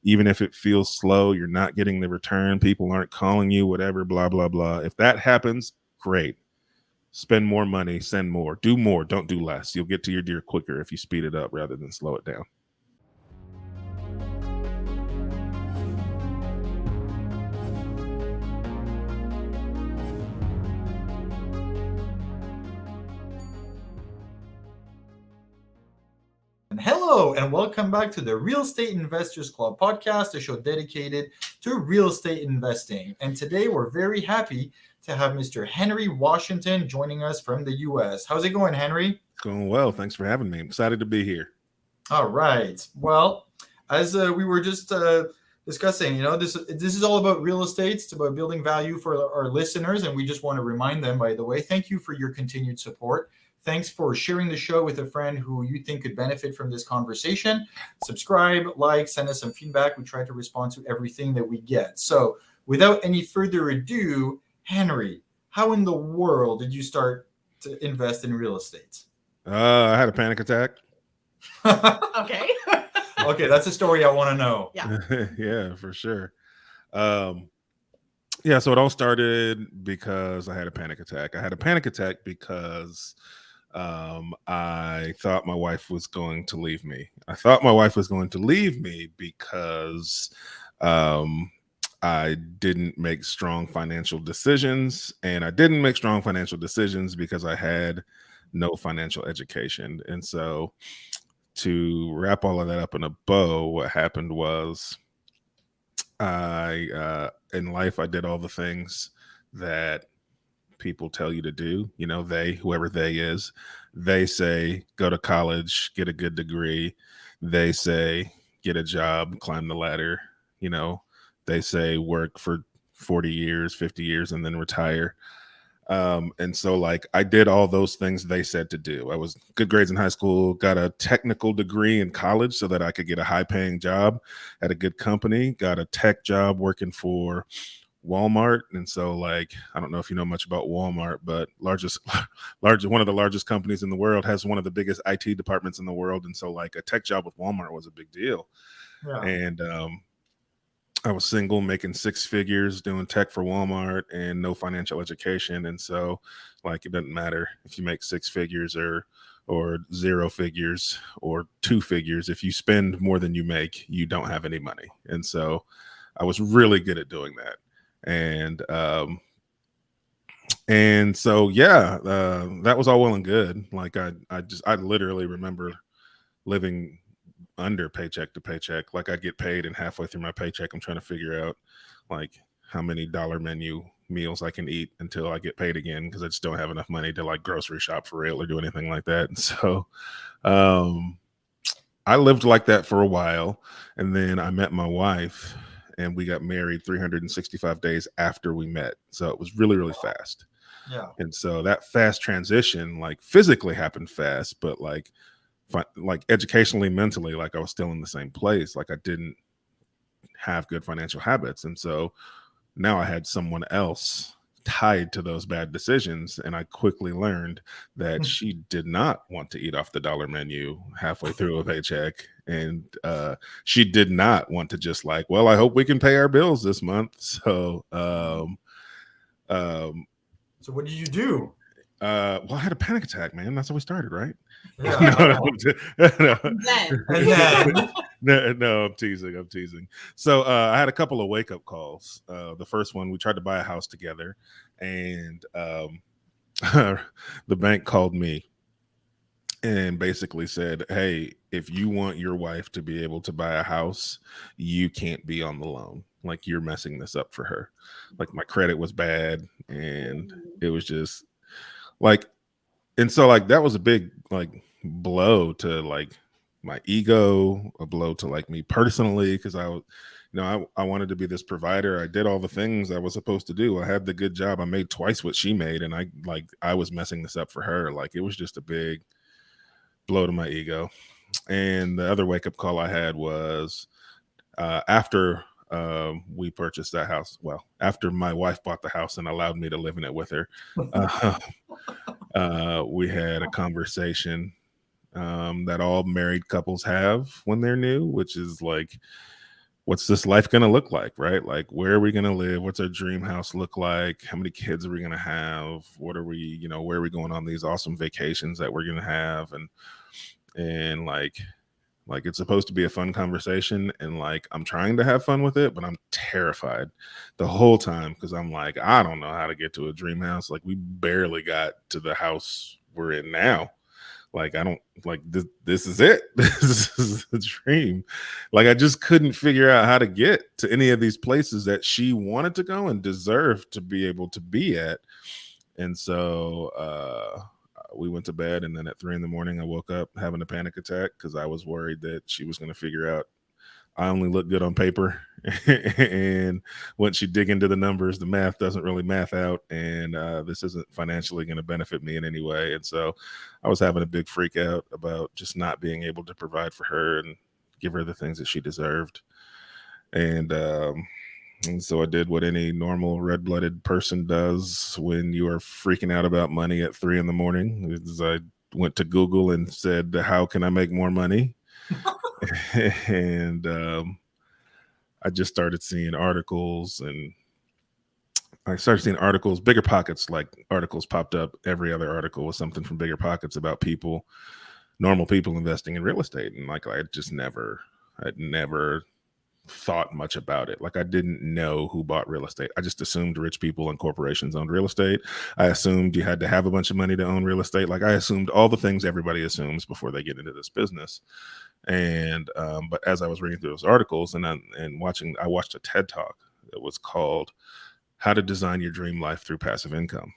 even if it feels slow, you're not getting the return, people aren't calling you, whatever, blah, blah, blah. If that happens, great. Spend more money, send more, do more, don't do less. You'll get to your deer quicker if you speed it up rather than slow it down. Hello, and welcome back to the Real Estate Investors Club podcast, a show dedicated to real estate investing. And today we're very happy to have Mr. Henry Washington joining us from the US. How's it going, Henry? It's going well. Thanks for having me. I'm excited to be here. All right. Well, as we were just discussing, this is all about real estate. It's about building value for our listeners, and we just want to remind them, by the way, thank you for your continued support. Thanks for sharing the show with a friend who you think could benefit from this conversation. Subscribe, like, send us some feedback. We try to respond to everything that we get. So without any further ado, Henry, how in the world did you start to invest in real estate? I had a panic attack. Okay. Okay, that's a story I want to know. Yeah. Yeah, for sure. Yeah, so it all started because I had a panic attack. I had a panic attack because I thought my wife was going to leave me. I thought my wife was going to leave me because I didn't make strong financial decisions, and I didn't make strong financial decisions because I had no financial education. And so to wrap all of that up in a bow, what happened was in life, I did all the things that people tell you to do. Whoever they is, they say, go to college, get a good degree. They say, get a job, climb the ladder. They say work for 40 years, 50 years, and then retire. And so I did all those things they said to do. I was good grades in high school, got a technical degree in college so that I could get a high paying job at a good company, got a tech job working for Walmart. And so I don't know if you know much about Walmart, but one of the largest companies in the world, has one of the biggest IT departments in the world. And so a tech job with Walmart was a big deal. Yeah. And I was single, making six figures, doing tech for Walmart, and no financial education. And so it doesn't matter if you make six figures or zero figures or two figures. If you spend more than you make, you don't have any money. And so I was really good at doing that. And so that was all well and good. I literally remember living under paycheck to paycheck. I'd get paid, and halfway through my paycheck, I'm trying to figure out how many dollar menu meals I can eat until I get paid again, because I just don't have enough money to grocery shop for real or do anything like that. And so I lived like that for a while, and then I met my wife, and we got married 365 days after we met. So it was really, really fast. Yeah. And so that fast transition physically happened fast, but educationally, mentally, I was still in the same place. I didn't have good financial habits. And so now I had someone else tied to those bad decisions. And I quickly learned that she did not want to eat off the dollar menu halfway through a paycheck. And she did not want to just well, I hope we can pay our bills this month. So, so what did you do? Well, I had a panic attack, man. That's how we started, right? Yeah. No, I'm teasing. So I had a couple of wake-up calls. The first one, we tried to buy a house together, and the bank called me and basically said, hey, if you want your wife to be able to buy a house, you can't be on the loan. You're messing this up for her. My credit was bad, and it was just and so that was a big blow to my ego, a blow to me personally, because I wanted to be this provider. I did all the things I was supposed to do. I had the good job. I made twice what she made, and I was messing this up for her. It was just a big blow to my ego. And the other wake up call I had was after we purchased that house. Well, after my wife bought the house and allowed me to live in it with her, we had a conversation that all married couples have when they're new, which is what's this life going to look like, right? Like, where are we going to live? What's our dream house look like? How many kids are we going to have? What are we, where are we going on these awesome vacations that we're going to have? And like it's supposed to be a fun conversation, and like I'm trying to have fun with it, but I'm terrified the whole time because I'm like, I don't know how to get to a dream house. Like, we barely got to the house we're in now. Like, I don't like this is it. This is the dream. Like, I just couldn't figure out how to get to any of these places that she wanted to go and deserved to be able to be at. And so we went to bed, and then at 3 a.m. I woke up having a panic attack because I was worried that she was going to figure out I only look good on paper. And once you dig into the numbers, the math doesn't really math out, and this isn't financially going to benefit me in any way. And so I was having a big freak out about just not being able to provide for her and give her the things that she deserved. And so I did what any normal red-blooded person does when you are freaking out about money at 3 a.m. I went to Google and said, "How can I make more money?" And I just started seeing articles, and I started seeing articles, Bigger Pockets, like articles popped up. Every other article was something from Bigger Pockets about people, normal people investing in real estate. And like, I'd never thought much about it. Like, I didn't know who bought real estate. I just assumed rich people and corporations owned real estate. I assumed you had to have a bunch of money to own real estate. Like, I assumed all the things everybody assumes before they get into this business. And but as I was reading through those articles and I watched a TED Talk that was called "How to Design Your Dream Life Through Passive Income."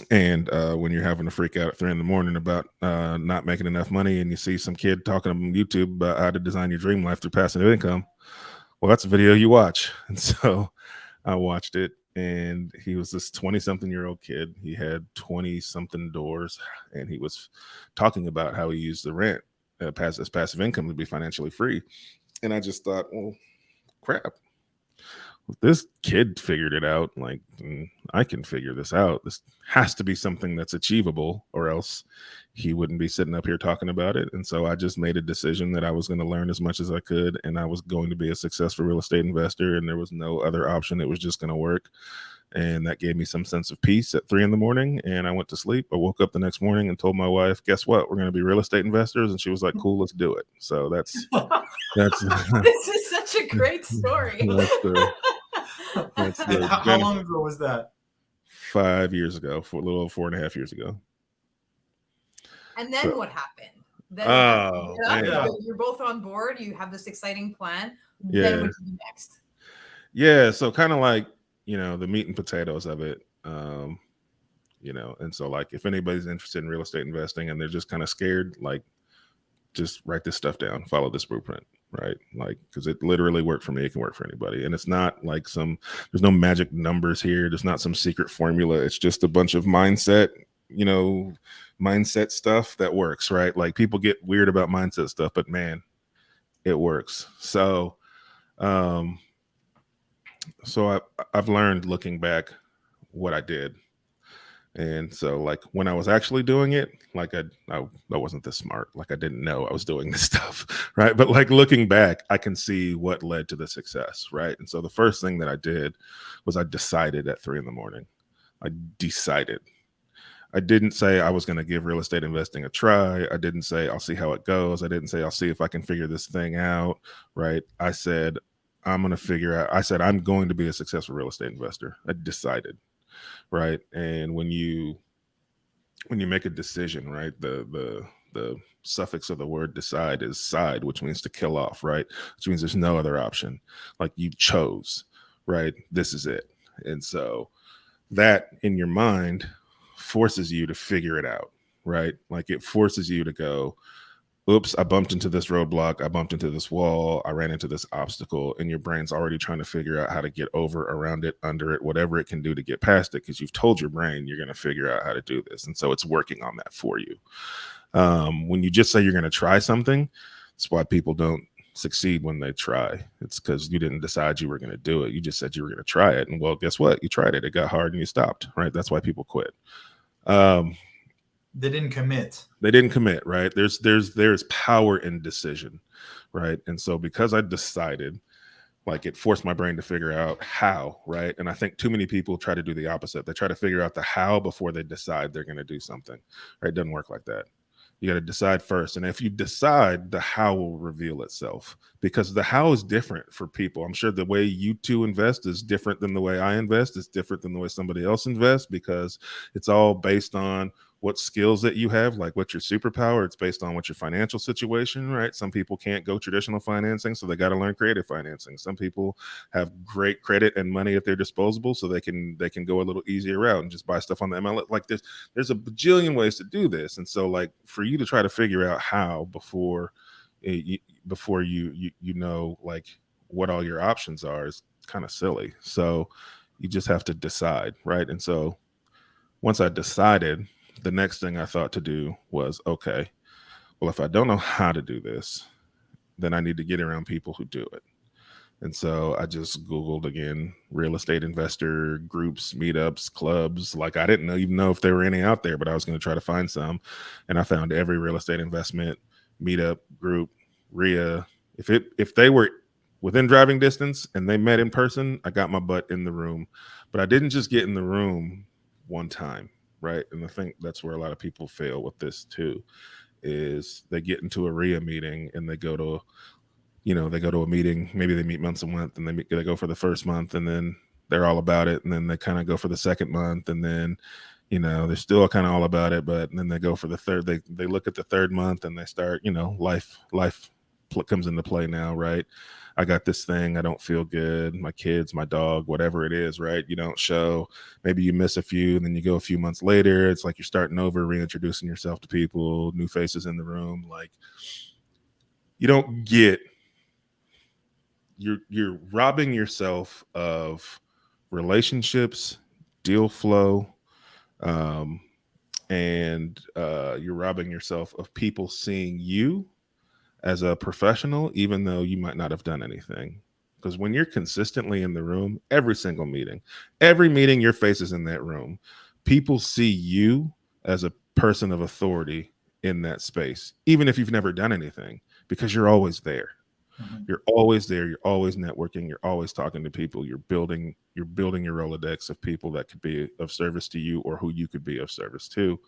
And when you're having a freak out at 3 a.m. about not making enough money, and you see some kid talking on YouTube about how to design your dream life through passive income, well, that's a video you watch. And so I watched it, and he was this 20-something-year-old kid. He had 20-something doors, and he was talking about how he used the rent as passive income to be financially free. And I just thought, well, crap. This kid figured it out. Like, I can figure this out. This has to be something that's achievable, or else he wouldn't be sitting up here talking about it. And so I just made a decision that I was going to learn as much as I could, and I was going to be a successful real estate investor, and there was no other option. It was just going to work. And that gave me some sense of peace at 3 a.m. And I went to sleep. I woke up the next morning and told my wife, "Guess what? We're going to be real estate investors." And she was like, "Cool, let's do it." So that's This is such a great story. And how long ago was that? 5 years ago, for a little over 4.5 years ago. And then what happened? Then you're both on board. You have this exciting plan. Yeah. Then what do you do next? Yeah, so kind of like, the meat and potatoes of it. And so, like, if anybody's interested in real estate investing and they're just kind of scared, like, just write this stuff down, follow this blueprint, right? Like, because it literally worked for me. It can work for anybody. And it's not like there's no magic numbers here. There's not some secret formula. It's just a bunch of mindset stuff that works, right? Like, people get weird about mindset stuff, but man, it works. So, I've learned, looking back, what I did. And so, like, when I was actually doing it, like, I wasn't this smart. Like, I didn't know I was doing this stuff, right? But like, looking back, I can see what led to the success, right? And so the first thing that I did was I decided at 3 a.m. I decided. I didn't say I was going to give real estate investing a try. I didn't say I'll see how it goes. I didn't say I'll see if I can figure this thing out, right? I said I'm going to figure out. I said I'm going to be a successful real estate investor. I decided. Right. And when you make a decision, right, the suffix of the word decide is side, which means to kill off, right? Which means there's no other option. Like, you chose, right? This is it. And so that in your mind forces you to figure it out, right? Like, it forces you to go, oops, I bumped into this roadblock. I bumped into this wall. I ran into this obstacle, and your brain's already trying to figure out how to get over, around it, under it, whatever it can do to get past it, because you've told your brain you're going to figure out how to do this. And so it's working on that for you. When you just say you're going to try something, that's why people don't succeed when they try. It's because you didn't decide you were going to do it. You just said you were going to try it. And well, guess what? You tried it. It got hard and you stopped, right? That's why people quit. They didn't commit. They didn't commit, right? There's power in decision, right? And so because I decided, like, it forced my brain to figure out how, right? And I think too many people try to do the opposite. They try to figure out the how before they decide they're going to do something, right? It doesn't work like that. You got to decide first. And if you decide, the how will reveal itself, because the how is different for people. I'm sure the way you two invest is different than the way I invest. It's different than the way somebody else invests, because it's all based on what skills that you have, like what's your superpower. It's based on what your financial situation, right? Some people can't go traditional financing, so they got to learn creative financing. Some people have great credit and money at their disposal, so they can go a little easier route and just buy stuff on the MLS. Like there's a bajillion ways to do this. And so, like, for you to try to figure out how before you know, like, what all your options are is kind of silly. So you just have to decide, right? And so once I decided, the next thing I thought to do was, okay, well, if I don't know how to do this, then I need to get around people who do it. And so I just Googled again, real estate investor groups, meetups, clubs. Like, I didn't even know if there were any out there, but I was going to try to find some. And I found every real estate investment meetup group, RIA. If they were within driving distance and they met in person, I got my butt in the room. But I didn't just get in the room one time, right? And I think that's where a lot of people fail with this too, is they get into a RIA meeting and they go to a meeting, maybe they meet once a month, and they go for the first month, and then they're all about it, and then they kind of go for the second month, and then, they're still kind of all about it, but then they go for the third. They look at the third month and they start, life comes into play now, right? I got this thing, I don't feel good, my kids, my dog, whatever it is, right? You don't show, maybe you miss a few, and then you go a few months later, it's like you're starting over, reintroducing yourself to people, new faces in the room. Like, you don't get, you're robbing yourself of relationships, deal flow, and you're robbing yourself of people seeing you as a professional, even though you might not have done anything. Because when you're consistently in the room, every meeting your face is in that room, people see you as a person of authority in that space, even if you've never done anything, because you're always there. Mm-hmm. You're always there. You're always networking. You're always talking to people. You're building your Rolodex of people that could be of service to you, or who you could be of service to.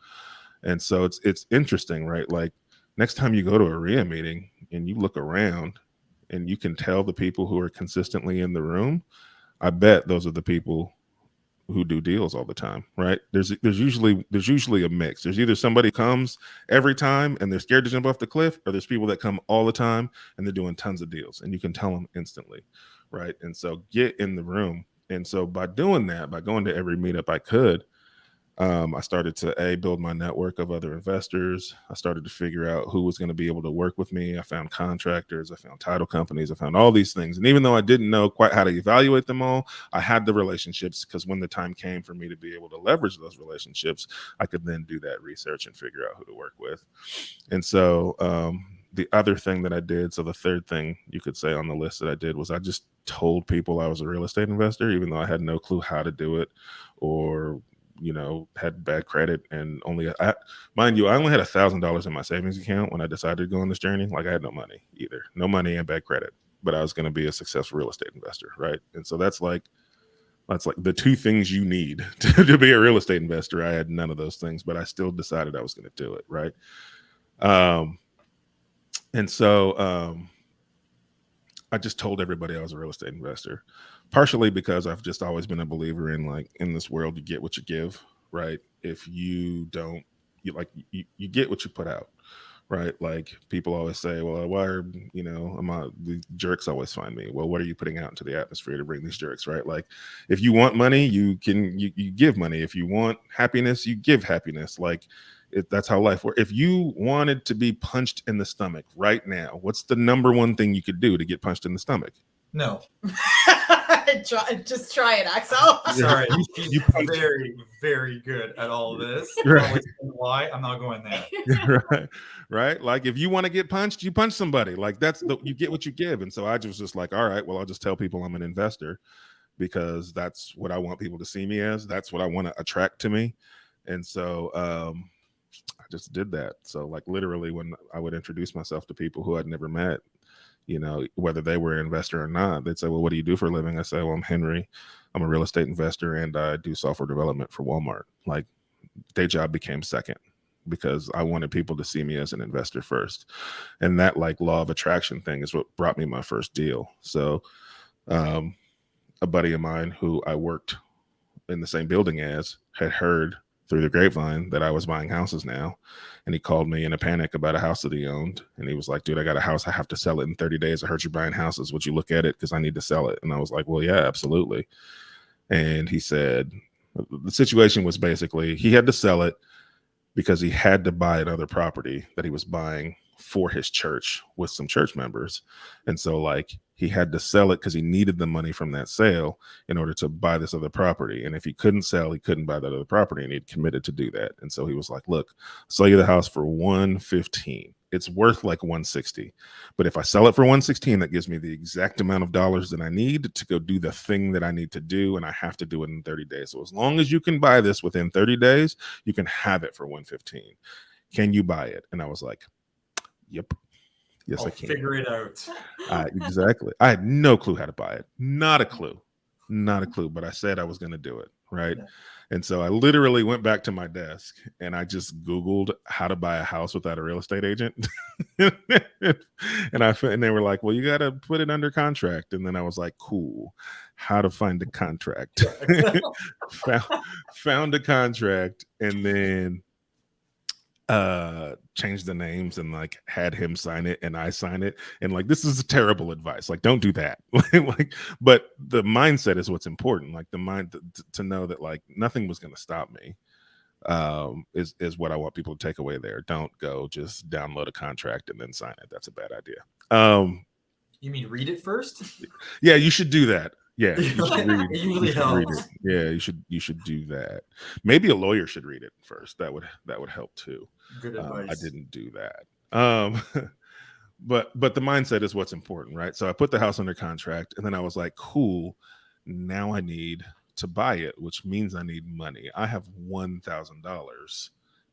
And so it's interesting, right? Like, next time you go to a RIA meeting and you look around and you can tell the people who are consistently in the room, I bet those are the people who do deals all the time, right? There's usually a mix. There's either somebody comes every time and they're scared to jump off the cliff, or there's people that come all the time and they're doing tons of deals, and you can tell them instantly, right? And so get in the room. And so by doing that, by going to every meetup I could, I started to build my network of other investors. I started to figure out who was going to be able to work with me. I found contractors, I found title companies, I found all these things. And even though I didn't know quite how to evaluate them all, I had the relationships, because when the time came for me to be able to leverage those relationships, I could then do that research and figure out who to work with. And so the other thing that I did, so the third thing you could say on the list that I did, was I just told people I was a real estate investor, even though I had no clue how to do it, or had bad credit. And mind you, I only had $1,000 in my savings account when I decided to go on this journey. Like, I had no money and bad credit, but I was going to be a successful real estate investor, right? And so that's like the two things you need to be a real estate investor. I had none of those things, but I still decided I was going to do it, right? And so I just told everybody I was a real estate investor, partially because I've just always been a believer in, like, in this world, you get what you give, right? If you don't, you get what you put out, right? Like, people always say, well, why are, the jerks always find me? Well, what are you putting out into the atmosphere to bring these jerks, right? Like, if you want money, you give money. If you want happiness, you give happiness. Like, that's how life works. If you wanted to be punched in the stomach right now, what's the number one thing you could do to get punched in the stomach? No. Just try it, Axel. Sorry, you're very, very good at all of this. Right. Why? I'm not going there. Right. Like, if you want to get punched, you punch somebody. Like, you get what you give. And so I was just like, all right, well, I'll just tell people I'm an investor, because that's what I want people to see me as. That's what I want to attract to me. And so just did that. So like literally when I would introduce myself to people who I'd never met, whether they were an investor or not, they'd say, well, what do you do for a living? I say, well, I'm Henry. I'm a real estate investor and I do software development for Walmart. Like day job became second because I wanted people to see me as an investor first. And that like law of attraction thing is what brought me my first deal. So a buddy of mine who I worked in the same building as had heard through the grapevine that I was buying houses now. And he called me in a panic about a house that he owned. And he was like, dude, I got a house. I have to sell it in 30 days. I heard you're buying houses. Would you look at it? Because I need to sell it. And I was like, well, yeah, absolutely. And he said, the situation was basically he had to sell it because he had to buy another property that he was buying for his church with some church members. And so like he had to sell it because he needed the money from that sale in order to buy this other property. And if he couldn't sell, he couldn't buy that other property, and he'd committed to do that. And so he was like, look, I'll sell you the house for $115. It's worth like $160. But if I sell it for $116, that gives me the exact amount of dollars that I need to go do the thing that I need to do. And I have to do it in 30 days. So as long as you can buy this within 30 days, you can have it for $115. Can you buy it? And I was like, yep. Yes, I can. Figure it out. Exactly. I had no clue how to buy it. Not a clue. But I said I was going to do it. Right. Yeah. And so I literally went back to my desk and I just Googled how to buy a house without a real estate agent. and they were like, well, you got to put it under contract. And then I was like, cool. How to find a contract? found a contract and then changed the names and like had him sign it and I sign it. And like, this is terrible advice. Like, don't do that. But the mindset is what's important. Like the mind to know that like nothing was going to stop me is what I want people to take away there. Don't go just download a contract and then sign it. That's a bad idea. You mean read it first? Yeah, you should do that. Yeah, you should read, it usually helps. Yeah, you should do that. Maybe a lawyer should read it first. That would help too. Good advice. I didn't do that. But the mindset is what's important, right? So I put the house under contract, and then I was like, cool. Now I need to buy it, which means I need money. I have $1,000.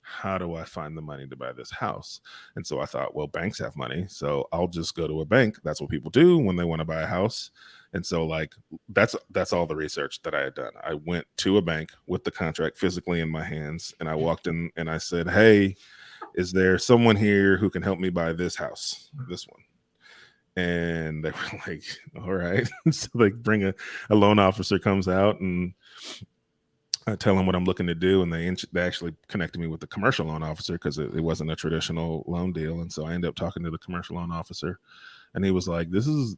How do I find the money to buy this house? And so I thought, well, banks have money, so I'll just go to a bank. That's what people do when they want to buy a house. And so like that's all the research that I had done. I went to a bank with the contract physically in my hands, and I walked in and I said, hey, is there someone here who can help me buy this house, this one? And they were like, all right. So they bring a loan officer comes out, and I tell them what I'm looking to do, and they actually connected me with the commercial loan officer because it wasn't a traditional loan deal. And so I ended up talking to the commercial loan officer, and he was like, this is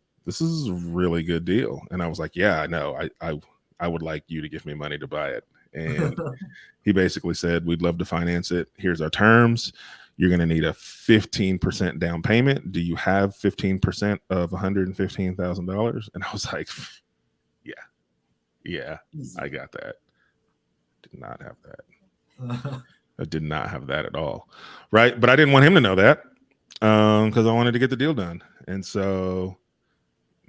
a really good deal. And I was like, yeah, I know. I would like you to give me money to buy it. And he basically said, we'd love to finance it. Here's our terms. You're going to need a 15% down payment. Do you have 15% of $115,000? And I was like, yeah, I got that. Did not have that. I did not have that at all. Right. But I didn't want him to know that because I wanted to get the deal done. And so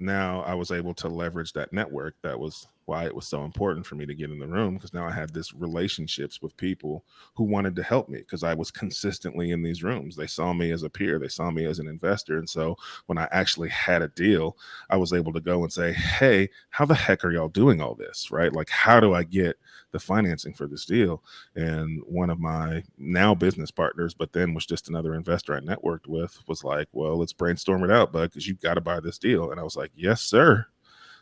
now I was able to leverage that network. That was why it was so important for me to get in the room, because now I had this relationships with people who wanted to help me because I was consistently in these rooms. They saw me as a peer. They saw me as an investor. And so when I actually had a deal, I was able to go and say, hey, how the heck are y'all doing all this? Right? Like, how do I get the financing for this deal? And one of my now business partners, but then was just another investor I networked with, was like, well, let's brainstorm it out, bud, because you got to buy this deal. And I was like, yes, sir.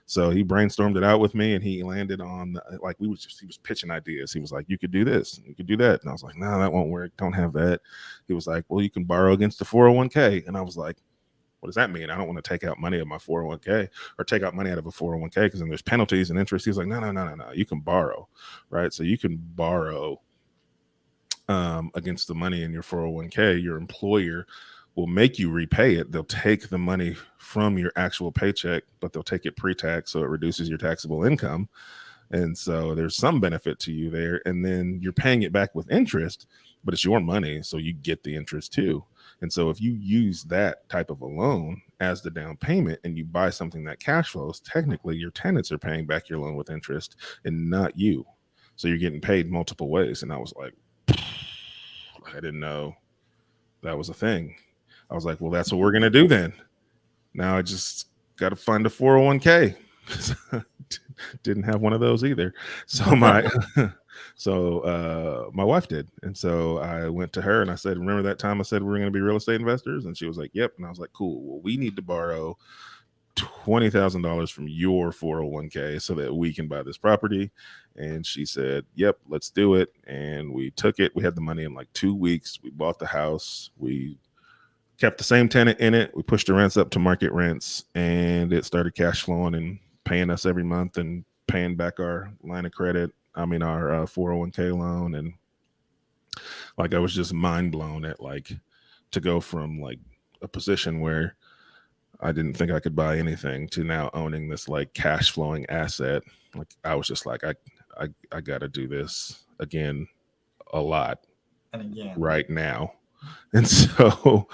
So he brainstormed it out with me, and he landed on he was pitching ideas. He was like, you could do this, you could do that. And I was like, no, that won't work. Don't have that. He was like, well, you can borrow against the 401k. And I was like, what does that mean? I don't want to take out money of my 401k or take out money out of a 401k because then there's penalties and interest. He was like, no. You can borrow, right? So you can borrow against the money in your 401k. Your employer will make you repay it. They'll take the money from your actual paycheck, but they'll take it pre-tax, so it reduces your taxable income. And so there's some benefit to you there. And then you're paying it back with interest, but it's your money, so you get the interest too. And so if you use that type of a loan as the down payment and you buy something that cash flows, technically your tenants are paying back your loan with interest and not you. So you're getting paid multiple ways. And I was like, I didn't know that was a thing. I was like, well, that's what we're going to do then. Now I just got to find a 401k. Didn't have one of those either. So my wife did. And so I went to her and I said, remember that time I said we were going to be real estate investors? And she was like, yep. And I was like, cool. Well, we need to borrow $20,000 from your 401k so that we can buy this property. And she said, yep, let's do it. And we took it. We had the money in like 2 weeks. We bought the house. We kept the same tenant in it. We pushed the rents up to market rents, and it started cash flowing and paying us every month and paying back our line of credit. I mean, our 401k loan. And like, I was just mind blown at like to go from like a position where I didn't think I could buy anything to now owning this like cash flowing asset. Like, I was just like, I got to do this again a lot And again, right now. And so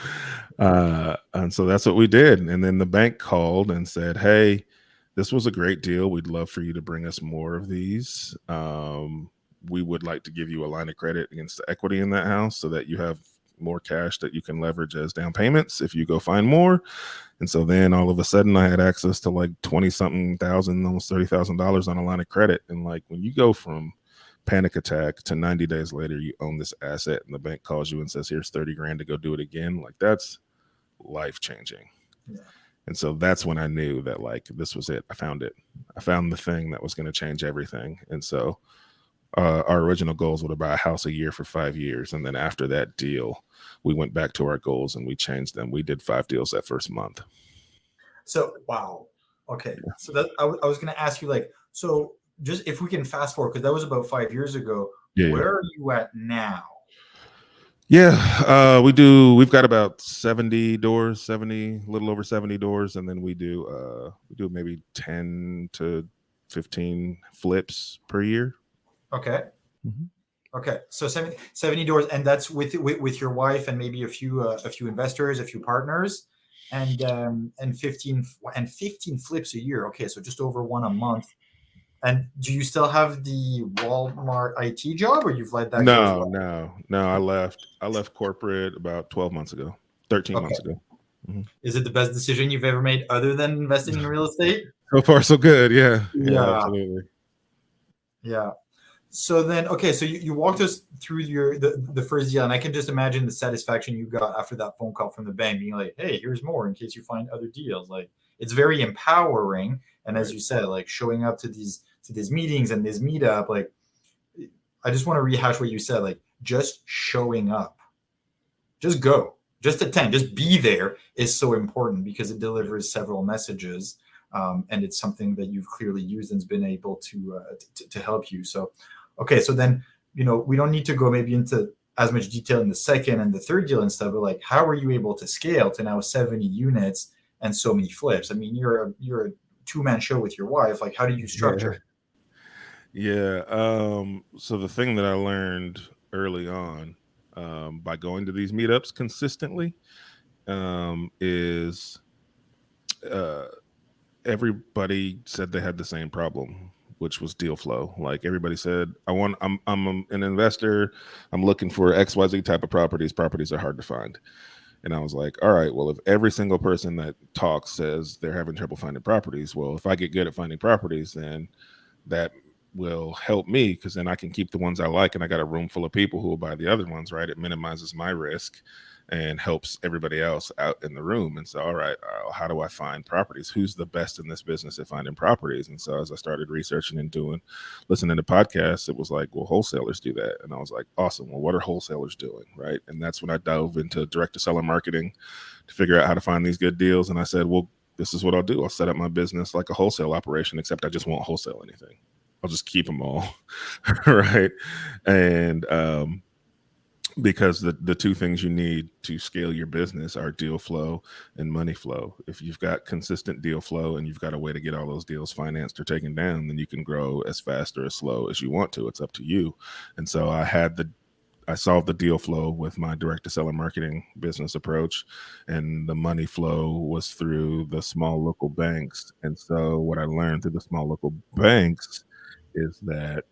that's what we did. And then the bank called and said, hey, this was a great deal. We'd love for you to bring us more of these. We would like to give you a line of credit against the equity in that house so that you have more cash that you can leverage as down payments if you go find more. And so then all of a sudden I had access to like 20 something thousand, almost $30,000 on a line of credit. And like, when you go from panic attack to 90 days later, you own this asset and the bank calls you and says, here's 30 grand to go do it again. Like, that's life changing. Yeah. And so that's when I knew that like, this was it. I found it. I found the thing that was going to change everything. And so our original goals were to buy a house a year for 5 years. And then after that deal, we went back to our goals and we changed them. We did 5 deals that first month. So, wow. Okay. Yeah. So that I was going to ask you, like, so just if we can fast forward, because that was about 5 years ago. Yeah, where are you at now? Yeah, we've got about 70 doors, a little over 70 doors. And then we do maybe 10 to 15 flips per year. Okay. Mm-hmm. Okay. So 70 doors, and that's with your wife and maybe a few investors, a few partners, and 15 flips a year. Okay. So just over one a month. And do you still have the Walmart IT job, or you've let that go? No. I left corporate about 12 months ago, 13 months ago. Mm-hmm. Is it the best decision you've ever made other than investing in real estate? So far, so good. Yeah, absolutely. Yeah. So then, okay, so you walked us through the first deal, and I can just imagine the satisfaction you got after that phone call from the bank, being like, hey, here's more in case you find other deals. Like, it's very empowering. And as you said, like, showing up to these meetings and this meetup, like, I just want to rehash what you said, like, just showing up, just go, just attend, just be there is so important because it delivers several messages. And it's something that you've clearly used and has been able to help you. So, okay, so then, we don't need to go maybe into as much detail in the second and the third deal and stuff, but like, how were you able to scale to now 70 units and so many flips? I mean, you're a two-man show with your wife. Like, how do you structure it? Yeah. So the thing that I learned early on by going to these meetups consistently is everybody said they had the same problem, which was deal flow. Like, everybody said, I'm an investor. I'm looking for XYZ type of properties. Properties are hard to find. And I was like, all right, well, if every single person that talks says they're having trouble finding properties, well, if I get good at finding properties, then that will help me, because then I can keep the ones I like, and I got a room full of people who will buy the other ones, right? It minimizes my risk and helps everybody else out in the room. And so, all right, how do I find properties? Who's the best in this business at finding properties? And so as I started researching and listening to podcasts, it was like, well, wholesalers do that. And I was like, awesome. Well, what are wholesalers doing? Right. And that's when I dove into direct to seller marketing to figure out how to find these good deals. And I said, well, this is what I'll do. I'll set up my business like a wholesale operation, except I just won't wholesale anything. I'll just keep them all. Right. And, because the two things you need to scale your business are deal flow and money flow. If you've got consistent deal flow and you've got a way to get all those deals financed or taken down, then you can grow as fast or as slow as you want to. It's up to you. And so I solved the deal flow with my direct to seller marketing business approach, and the money flow was through the small local banks. And so what I learned through the small local banks is that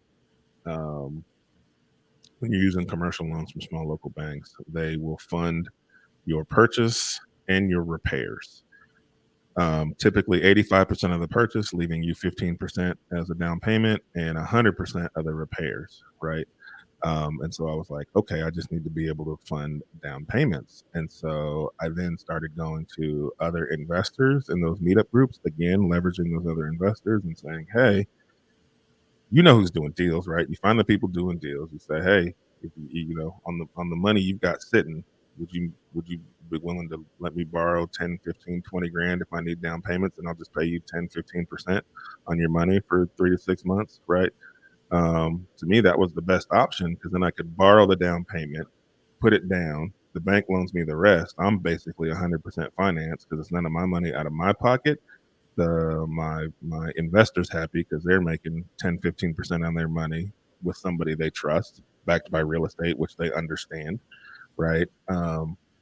when you're using commercial loans from small local banks, they will fund your purchase and your repairs. Typically 85% of the purchase, leaving you 15% as a down payment and 100% of the repairs, right? And so I was like, okay, I just need to be able to fund down payments. And so I then started going to other investors in those meetup groups, again, leveraging those other investors and saying, hey, you know who's doing deals, right? You find the people doing deals. You say, hey, if you know, on the money you've got sitting, would you be willing to let me borrow 10, 15, 20 grand if I need down payments, and I'll just pay you 10, 15% on your money for 3 to 6 months, right? To me, that was the best option because then I could borrow the down payment, put it down. The bank loans me the rest. I'm basically 100% financed because it's none of my money out of my pocket. My investors happy because they're making 10, 15% on their money with somebody they trust, backed by real estate, which they understand, right?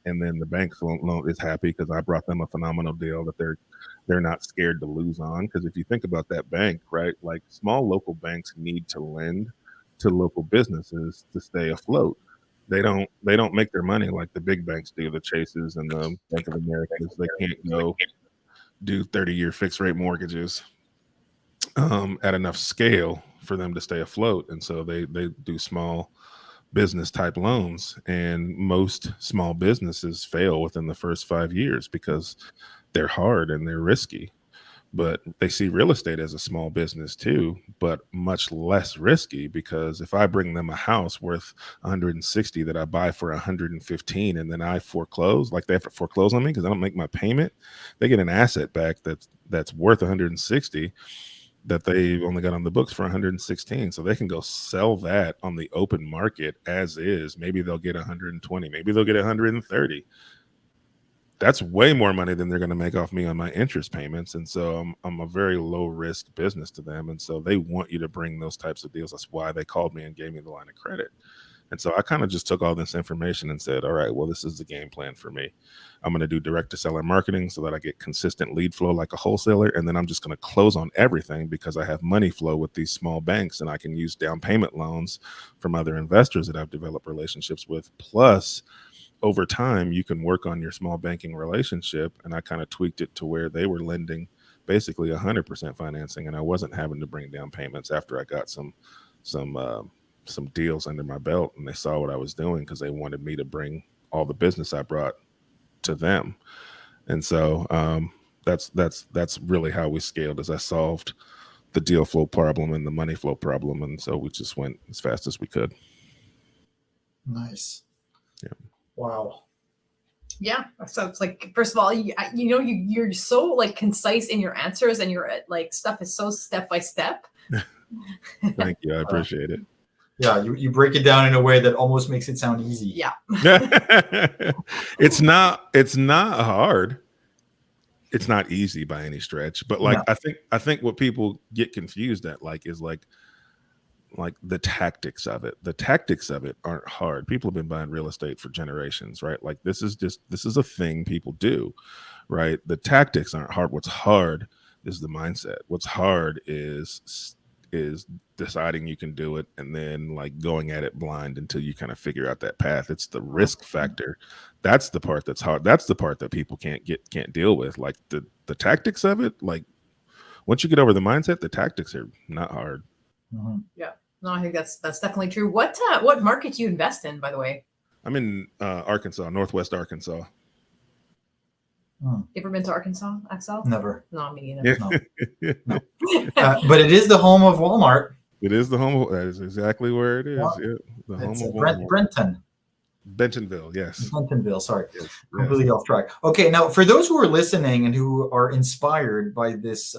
And then the bank's loan is happy because I brought them a phenomenal deal that they're not scared to lose on. Because if you think about that bank, right, like small local banks need to lend to local businesses to stay afloat. They don't make their money like the big banks do, the Chases and the Bank of Americas. They can't go do 30-year fixed rate mortgages at enough scale for them to stay afloat. And so they do small business type loans, and most small businesses fail within the first 5 years because they're hard and they're risky. But they see real estate as a small business too, but much less risky, because if I bring them a house worth 160 that I buy for 115 and then I foreclose, like they have to foreclose on me because I don't make my payment, they get an asset back that's worth 160 that they only got on the books for 116. So they can go sell that on the open market as is. Maybe they'll get 120, maybe they'll get 130. That's way more money than they're going to make off me on my interest payments. And so I'm a very low risk business to them. And so they want you to bring those types of deals. That's why they called me and gave me the line of credit. And so I kind of just took all this information and said, all right, well, this is the game plan for me. I'm going to do direct to seller marketing so that I get consistent lead flow like a wholesaler. And then I'm just going to close on everything because I have money flow with these small banks, and I can use down payment loans from other investors that I've developed relationships with. Plus, over time, you can work on your small banking relationship. And I kind of tweaked it to where they were lending basically 100% financing, and I wasn't having to bring down payments after I got some deals under my belt, and they saw what I was doing because they wanted me to bring all the business I brought to them. And so that's really how we scaled, as I solved the deal flow problem and the money flow problem. And so we just went as fast as we could. Nice. Yeah. Wow. Yeah. So it's like, first of all, you're so like concise in your answers, and your like stuff is so step by step. Thank you. I appreciate it. Yeah, you break it down in a way that almost makes it sound easy. Yeah. It's not hard. It's not easy by any stretch. But like, no. I think what people get confused at is the tactics of it. The tactics of it aren't hard. People have been buying real estate for generations, right? Like this is a thing people do, right? The tactics aren't hard. What's hard is the mindset. What's hard is deciding you can do it and then like going at it blind until you kind of figure out that path. It's the risk factor. That's the part that's hard. That's the part that people can't deal with. Like the tactics of it, like once you get over the mindset, the tactics are not hard. Mm-hmm. Yeah. No, I think that's definitely true. What market do you invest in, by the way? I'm in Arkansas, Northwest Arkansas. You ever been to Arkansas, Axel? Never. No, me neither. Yeah. No. But it is the home of Walmart. It is the home of, that is exactly where it is. Yeah. Yeah, the home of Walmart. Bentonville, yes. Bentonville, sorry. Yes. Completely off track. Okay, now for those who are listening and who are inspired by this,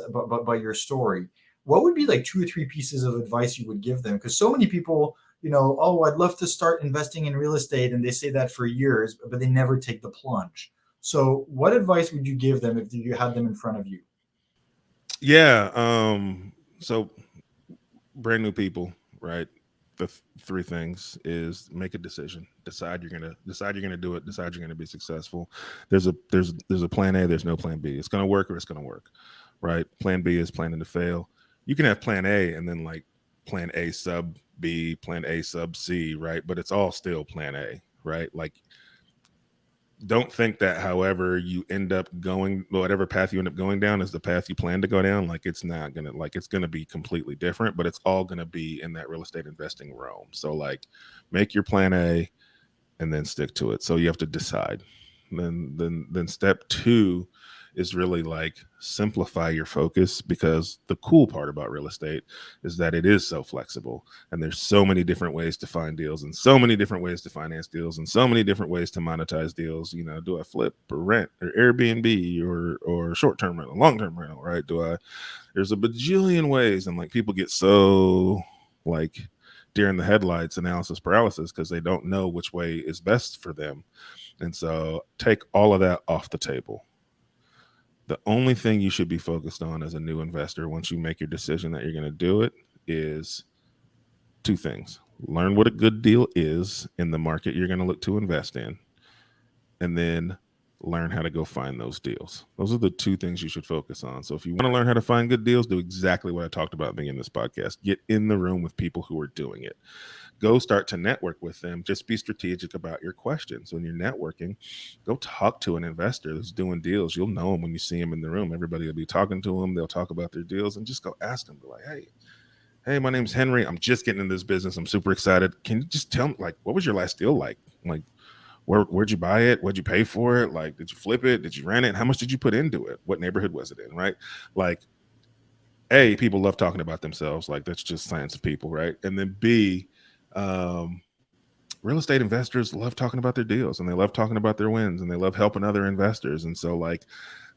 by your story, what would be like 2 or 3 pieces of advice you would give them? Because so many people, oh, I'd love to start investing in real estate, and they say that for years, but they never take the plunge. So what advice would you give them if you had them in front of you? Yeah. So brand new people, right? The 3 things is make a decision. Decide you're gonna do it. Decide you're gonna be successful. There's a plan A. There's no plan B. It's gonna work or it's gonna work, right? Plan B is planning to fail. You can have plan A and then like plan A sub B, plan A sub C, right? But it's all still plan A, right? Like, don't think that however you end up going, whatever path you end up going down is the path you plan to go down. Like, it's not gonna, like, it's gonna be completely different, but it's all gonna be in that real estate investing realm. So like, make your plan A and then stick to it. So you have to decide. Then step 2 is really like simplify your focus, because the cool part about real estate is that it is so flexible, and there's so many different ways to find deals, and so many different ways to finance deals, and so many different ways to monetize deals. You know, do I flip or rent or Airbnb or short-term rental, long-term rental, right? There's a bajillion ways, and like, people get so like deer in the headlights, analysis paralysis, because they don't know which way is best for them. And so take all of that off the table. The only thing you should be focused on as a new investor, once you make your decision that you're going to do it, is 2 things. Learn what a good deal is in the market you're going to look to invest in, and then learn how to go find those deals. Those are the 2 things you should focus on. So if you want to learn how to find good deals, do exactly what I talked about at the beginning of this podcast. Get in the room with people who are doing it. Go start to network with them. Just be strategic about your questions. When you're networking, go talk to an investor that's doing deals. You'll know them when you see them in the room. Everybody will be talking to them. They'll talk about their deals, and just go ask them. Be like, hey, my name's Henry. I'm just getting in this business. I'm super excited. Can you just tell me, like, what was your last deal like? Like, where'd you buy it? What'd you pay for it? Like, did you flip it? Did you rent it? How much did you put into it? What neighborhood was it in? Right? Like, A, people love talking about themselves. Like, that's just science of people, right? And then B, real estate investors love talking about their deals, and they love talking about their wins, and they love helping other investors. And so like,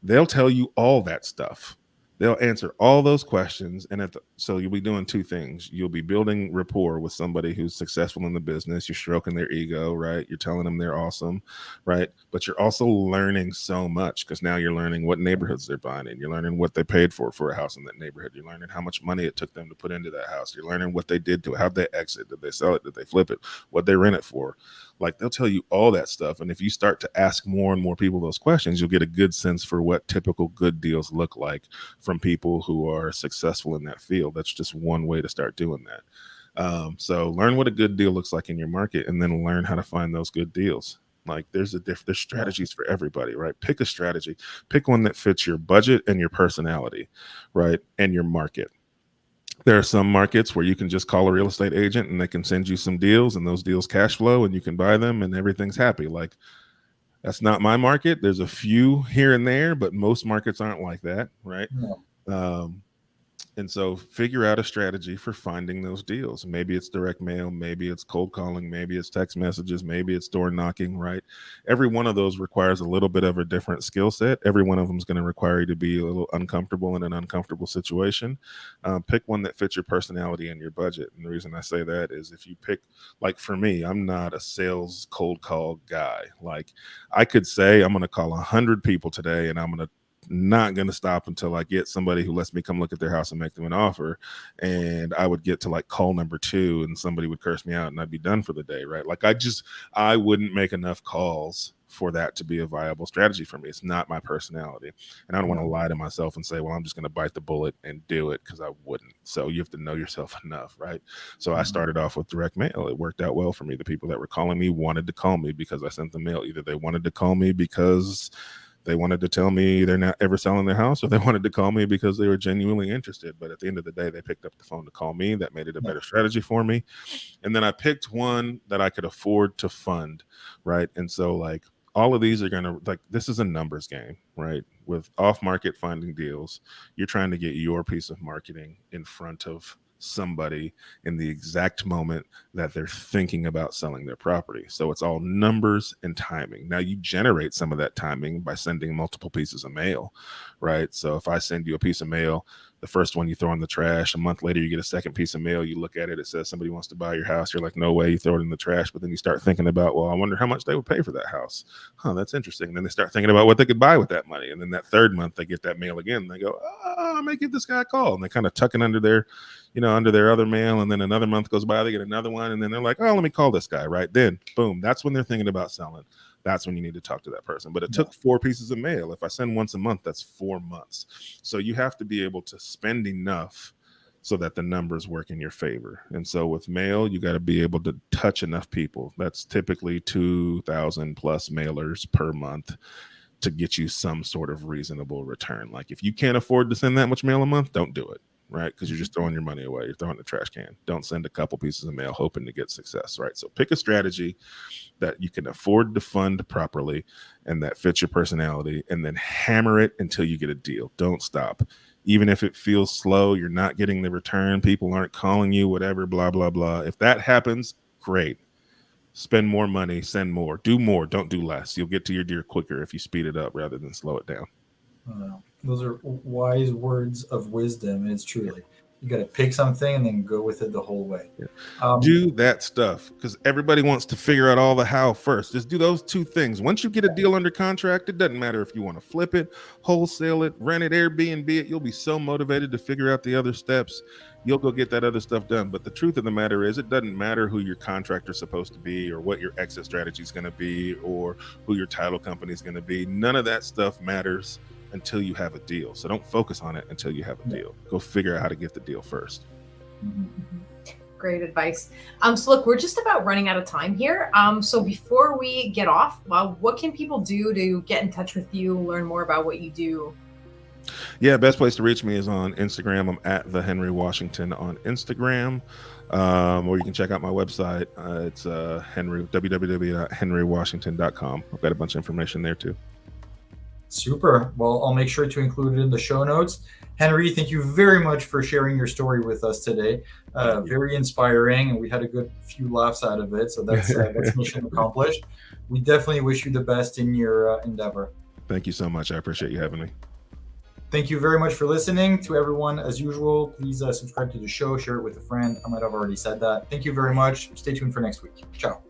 they'll tell you all that stuff. They'll answer all those questions. And so you'll be doing 2 things. You'll be building rapport with somebody who's successful in the business. You're stroking their ego, right? You're telling them they're awesome, right? But you're also learning so much, because now you're learning what neighborhoods they're buying in. You're learning what they paid for a house in that neighborhood. You're learning how much money it took them to put into that house. You're learning what they did to it. How'd they exit? Did they sell it? Did they flip it? What they rent it for? Like, they'll tell you all that stuff. And if you start to ask more and more people those questions, you'll get a good sense for what typical good deals look like from people who are successful in that field. That's just one way to start doing that. So learn what a good deal looks like in your market, and then learn how to find those good deals. Like, there's strategies for everybody, right? Pick a strategy, pick one that fits your budget and your personality, right? And your market. There are some markets where you can just call a real estate agent and they can send you some deals, and those deals cash flow, and you can buy them and everything's happy. Like, that's not my market. There's a few here and there, but most markets aren't like that, right? No. And so figure out a strategy for finding those deals. Maybe it's direct mail, maybe it's cold calling, maybe it's text messages, maybe it's door knocking, right? Every one of those requires a little bit of a different skill set. Every one of them is going to require you to be a little uncomfortable in an uncomfortable situation. Pick one that fits your personality and your budget. And the reason I say that is, if you pick, like for me, I'm not a sales cold call guy. Like, I could say I'm going to call 100 people today, and I'm not going to stop until I get somebody who lets me come look at their house and make them an offer. And I would get to like call number 2, and somebody would curse me out, and I'd be done for the day, right? Like, I wouldn't make enough calls for that to be a viable strategy for me. It's not my personality. And I don't want to lie to myself and say, well, I'm just going to bite the bullet and do it, because I wouldn't. So you have to know yourself enough, right? So I started off with direct mail. It worked out well for me. The people that were calling me wanted to call me because I sent the mail. Either they wanted to call me because they wanted to tell me they're not ever selling their house, or they wanted to call me because they were genuinely interested. But at the end of the day, they picked up the phone to call me. That made it a better strategy for me. And then I picked one that I could afford to fund, right? And so like, all of these are going to, like, this is a numbers game, right? With off market finding deals, you're trying to get your piece of marketing in front of somebody in the exact moment that they're thinking about selling their property. So it's all numbers and timing. Now, you generate some of that timing by sending multiple pieces of mail, right? So if I send you a piece of mail, the first one you throw in the trash, a month later you get a second piece of mail, you look at it, it says somebody wants to buy your house. You're like, no way, you throw it in the trash. But then you start thinking about, well, I wonder how much they would pay for that house. That's interesting. And then they start thinking about what they could buy with that money. And then that third month they get that mail again, and they go, I may give this guy a call. And they kind of tuck it under their, under their other mail. And then another month goes by, they get another one. And then they're like, oh, let me call this guy, right? Then boom, that's when they're thinking about selling. That's when you need to talk to that person. But it took 4 pieces of mail. If I send once a month, that's 4 months. So you have to be able to spend enough so that the numbers work in your favor. And so with mail, you got to be able to touch enough people. That's typically 2,000 plus mailers per month to get you some sort of reasonable return. Like if you can't afford to send that much mail a month, don't do it, right? Because you're just throwing your money away. You're throwing the trash can. Don't send a couple pieces of mail hoping to get success, right? So pick a strategy that you can afford to fund properly and that fits your personality, and then hammer it until you get a deal. Don't stop. Even if it feels slow, you're not getting the return, people aren't calling you, whatever, blah, blah, blah. If that happens, great. Spend more money, send more, do more, don't do less. You'll get to your deal quicker if you speed it up rather than slow it down. Those are wise words of wisdom, and it's truly, you got to pick something and then go with it the whole way. Yeah. Do that stuff, because everybody wants to figure out all the how first. Just do those two things. Once you get a deal under contract, it doesn't matter if you want to flip it, wholesale it, rent it, Airbnb it. You'll be so motivated to figure out the other steps. You'll go get that other stuff done. But the truth of the matter is, it doesn't matter who your contractor's supposed to be or what your exit strategy is going to be or who your title company is going to be. None of that stuff matters until you have a deal. So don't focus on it until you have a deal. Go figure out how to get the deal first. Great advice. So look, we're just about running out of time here. So before we get off, what can people do to get in touch with you, learn more about what you do? Yeah, best place to reach me is on Instagram. I'm at the Henry Washington on Instagram. Or you can check out my website. It's www.henrywashington.com. I've got a bunch of information there too. Super. Well, I'll make sure to include it in the show notes. Henry, thank you very much for sharing your story with us today. Very inspiring, and we had a good few laughs out of it. So that's mission accomplished. We definitely wish you the best in your endeavor. Thank you so much. I appreciate you having me. Thank you very much for listening. To everyone, as usual, please subscribe to the show, share it with a friend. I might have already said that. Thank you very much. Stay tuned for next week. Ciao.